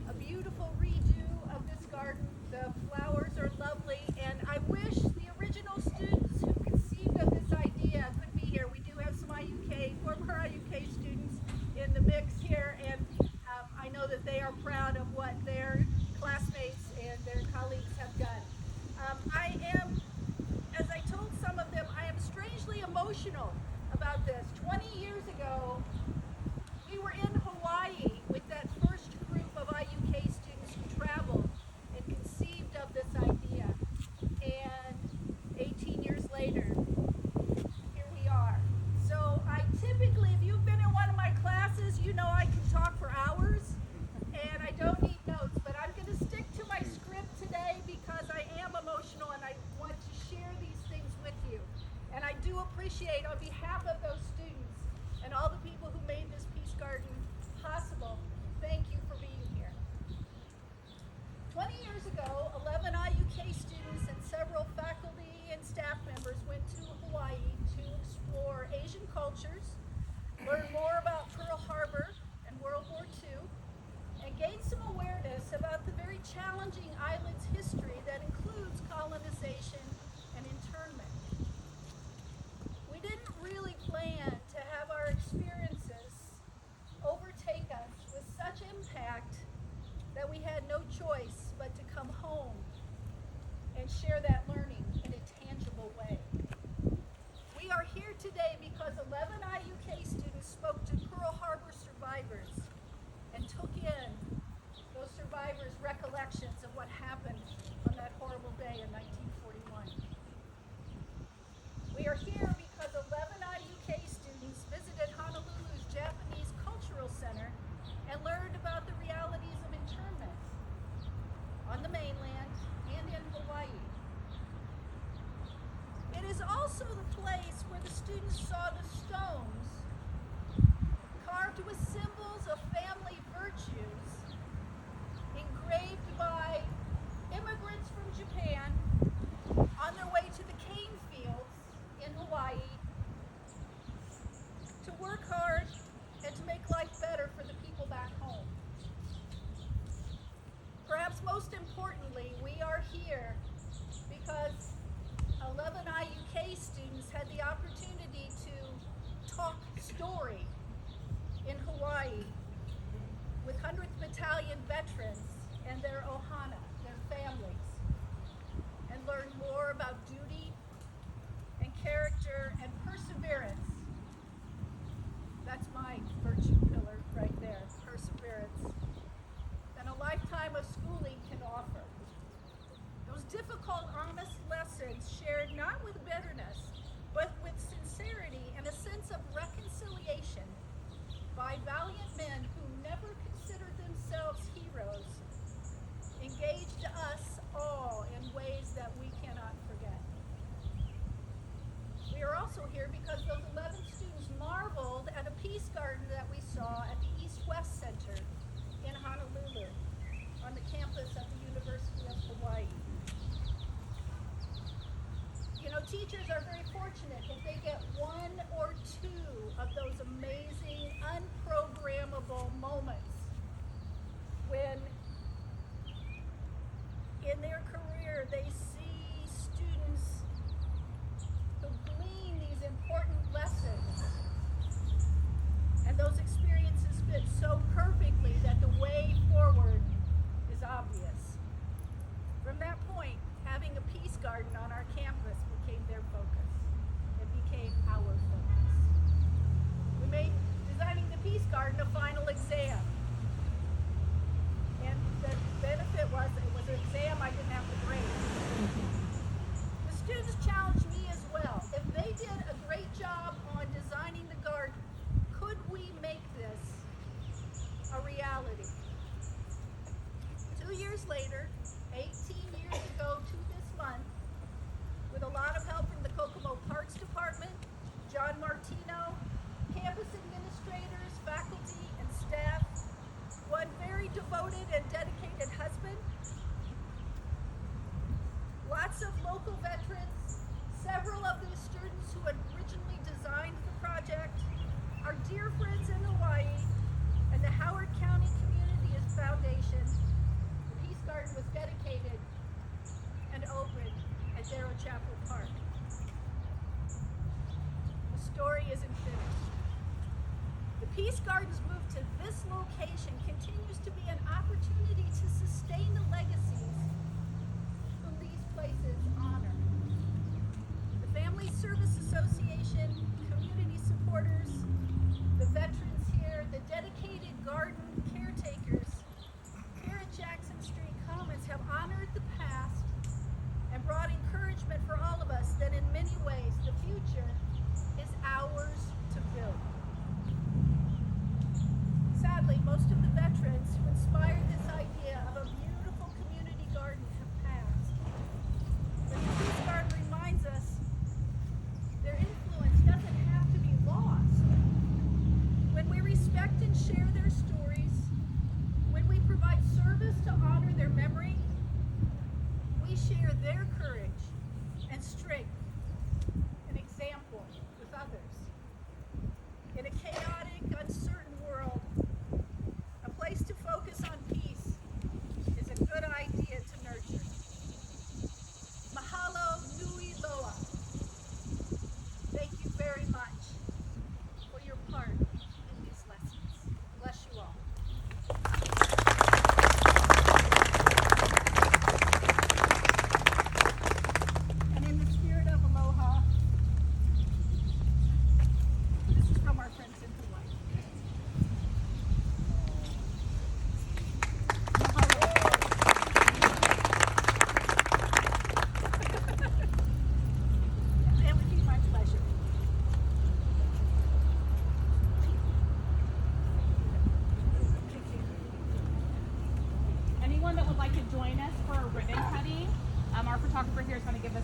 a beautiful redo of this garden. The flowers are lovely, and I wish the original students who conceived of this idea could be here. We do have some former IUK students in the mix here, and I know that they are proud of what their classmates and their colleagues have done. I am, as I told some of them, I am strangely emotional about this. 20 years ago, we were in Hawaii with that first group of IUK students who traveled and conceived of this idea. And 18 years later, here we are. So I typically, if you've been in one of my classes, you know I can talk for hours and I don't need notes, but I'm going to stick to my script today because I am emotional and I want to share these things with you. And I do appreciate, on behalf of those students and all the people who made this Peace Garden possible, thank you for being here. 20 years ago, 11 IUK students and several faculty and staff members went to Hawaii to explore Asian cultures, learn more about Pearl Harbor and World War II, and gain some awareness about the very challenging island's history that includes colonization and internment. We didn't really plan to have our experiences overtake us with such impact that we had no choice but to come home and share that learning in a tangible way. We are here today because 11 IUK students spoke to Pearl Harbor survivors and took in those survivors' recollections of what happened on that horrible day in 1941. We are here because 11 IUK students visited Honolulu's Japanese Cultural Center and learned about the realities of internment on the mainland and in Hawaii. It is also the place where the students saw the stones carved with symbols of family virtues, engraved by immigrants from Japan on their way to the cane fields in Hawaii to work hard and to make life better for the people back home. Perhaps most importantly, we are here because 11 IUK students had the opportunity to talk story in Hawaii with 100th Battalion veterans and their ohana, their families, and learn more about duty and character and perseverance. That's my virtue pillar right there, perseverance, than a lifetime of schooling can offer. Those difficult, honest lessons shared not with bitterness, but with sincerity and a sense of reconciliation by valiant men who never considered themselves heroes, engaged us all in ways that we cannot forget. We are also here because those 11 students marveled at a peace garden that we saw at the East-West Center in Honolulu on the campus of the University of Hawaii. You know, teachers are very fortunate if they get one or two of those amazing, unprogrammable moments when in their career they see students who glean these important lessons, and those experiences fit so perfectly that the way forward is obvious. From that point, having a peace garden on our campus became their focus. It became our focus. We made designing the peace garden a final exam. And the benefit was it was an exam I didn't have to grade. The students challenged me as well. If they did a great job on designing the garden, could we make this a reality? 2 years later, 18 years ago to this month, with a lot of help from the Kokomo Parks Department, John Martino, campus administrators, faculty, and staff, one very devoted and dedicated husband, lots of local veterans, several of the students who had originally designed the project, our dear friends in Hawaii, and the Howard County community is could join us for a ribbon cutting. Our photographer here is going to give us